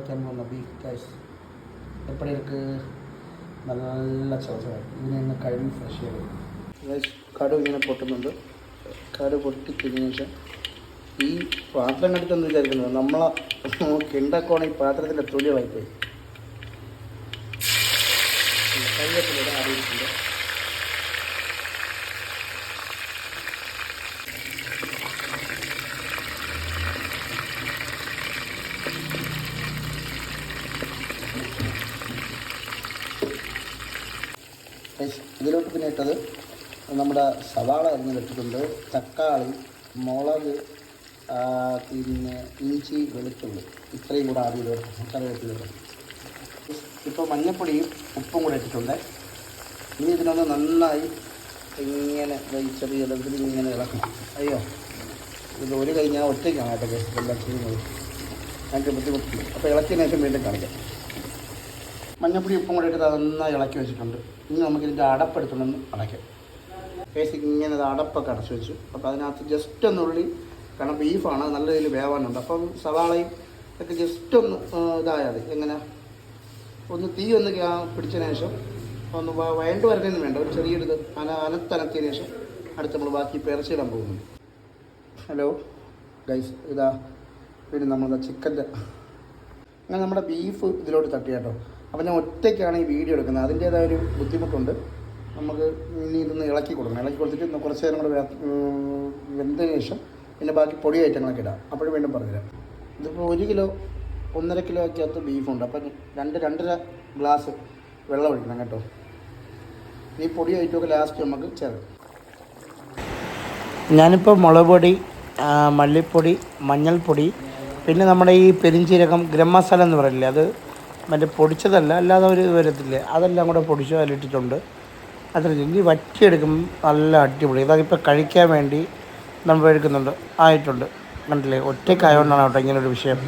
வைக்காம வந்த beef guys எப்படி இருக்குது? നല്ല ചോസമാണ്. ഇതിനെ ഒന്ന് കഴുകി ഫ്രഷ് ചെയ്ത് ഗൈസ് കടു ഇങ്ങനെ പൊട്ടുന്നുണ്ട്. കടു പൊട്ടിക്കഴിഞ്ഞ ശേഷം ഈ പാത്രം കണ്ടിട്ടൊന്നും വിചാരിക്കുന്നത് നമ്മളെ കിണ്ടക്കോണ ഈ പാത്രത്തിൻ്റെ തുല്യമായിപ്പോയി. കറിവേപ്പിലൂടെ അറിയിട്ടുണ്ട്. ഇതിലോട്ട് പിന്നെ ഇട്ടത് നമ്മുടെ സവാള അരിഞ്ഞ് വെച്ചിട്ടുണ്ട്, തക്കാളി, മുളക്, പിന്നെ ഇഞ്ചി, വെളുത്തുള്ളി, ഇത്രയും കൂടെ ആദ്യം ഇടും. കറിവേപ്പിലിടും. ഇപ്പോൾ മഞ്ഞൾപ്പൊടിയും ഉപ്പും കൂടെ ഇട്ടിട്ടുണ്ട്. ഇനി ഇതിനൊന്ന് നന്നായി ഇങ്ങനെ ചെറിയ ഇടത്തിൽ ഇങ്ങനെ ഇളക്കണം. അയ്യോ ഇത് ഒരു കൈ ഞാൻ ഒറ്റയ്ക്കാണ് കേട്ടോ എല്ലാം ചെയ്യുന്നത്. ഞങ്ങൾക്ക് ബുദ്ധിമുട്ടില്ല. അപ്പോൾ ഇളക്കിയതിന് ശേഷം വീണ്ടും കാണിക്കാം. മഞ്ഞൾപ്പൊടി ഉപ്പും കൂടെ ഇട്ട് നന്നായി ഇളക്കി വെച്ചിട്ടുണ്ട്. ഇനി നമുക്കിതിൻ്റെ അടപ്പെടുത്തുമെന്ന് അടയ്ക്കാം. ബേസിക് ഇങ്ങനെ അടപ്പൊക്കെ അടച്ചു വെച്ചു. അപ്പോൾ അതിനകത്ത് ജസ്റ്റ് ഒന്നുള്ളി, കാരണം ബീഫാണ് നല്ല രീതിയിൽ വേവാനുണ്ട്. അപ്പം സവാളയും ഒക്കെ ജസ്റ്റ് ഒന്ന് ഇതായാൽ മതി. എങ്ങനെ ഒന്ന് തീ ഒന്ന് പിടിച്ചതിന് ശേഷം ഒന്ന് വയണ്ട് വരണമെന്ന് വേണ്ട, ഒരു ചെറിയൊരു അനത്തനത്തിയതിന് ശേഷം അടുത്ത് നമ്മൾ ബാക്കി പിറച്ചിടാൻ പോകുന്നുണ്ട്. ഹലോ ഗൈസ്, ഇതാ പിന്നെ നമ്മൾ ചിക്കൻ്റെ അങ്ങനെ നമ്മുടെ ബീഫ് ഇതിലോട്ട് തട്ടി കേട്ടോ. അപ്പോൾ ഞാൻ ഒറ്റയ്ക്കാണ് ഈ വീഡിയോ എടുക്കുന്നത്. അതിൻ്റേതായ ഒരു ബുദ്ധിമുട്ടുണ്ട്. നമുക്ക് ഇനി ഇതൊന്ന് ഇളക്കി കൊടുക്കണം. ഇളക്കി കൊടുത്തിട്ട് കുറച്ച് നേരം കൂടെ വെന്തതിന് ശേഷം പിന്നെ ബാക്കി പൊടി ഐറ്റങ്ങളൊക്കെ ഇടാം. അപ്പോഴും വീണ്ടും പറഞ്ഞുതരാം. ഇതിപ്പോൾ 1 കിലോ 1.5 കിലോ അകത്ത് ബീഫുണ്ട്. അപ്പം 2-2.5 ഗ്ലാസ് വെള്ളം ഒഴിക്കണം കേട്ടോ. ഈ പൊടി ഐറ്റമൊക്കെ ലാസ്റ്റ് നമുക്ക് ചേർക്കാം. ഞാനിപ്പോൾ മുളക് പൊടി, മല്ലിപ്പൊടി, മഞ്ഞൾപ്പൊടി, പിന്നെ നമ്മുടെ ഈ പെരിഞ്ചീരകം, ഗരം മസാല എന്ന് പറയില്ലേ, അത് മറ്റേ പൊടിച്ചതല്ല, അല്ലാതെ ഒരു വരത്തില്ലേ, അതെല്ലാം കൂടെ പൊടിച്ച് അതിലിട്ടിട്ടുണ്ട്. അത്ര ഇനി വറ്റിയെടുക്കും നല്ല അടിപൊളി. ഇതാണിപ്പോൾ കഴിക്കാൻ വേണ്ടി നമ്മൾ എടുക്കുന്നുണ്ട്. ആയിട്ടുണ്ട്. കണ്ടില്ലേ, ഒറ്റയ്ക്കായതുകൊണ്ടാണ് കേട്ടോ ഇങ്ങനൊരു വിഷയം.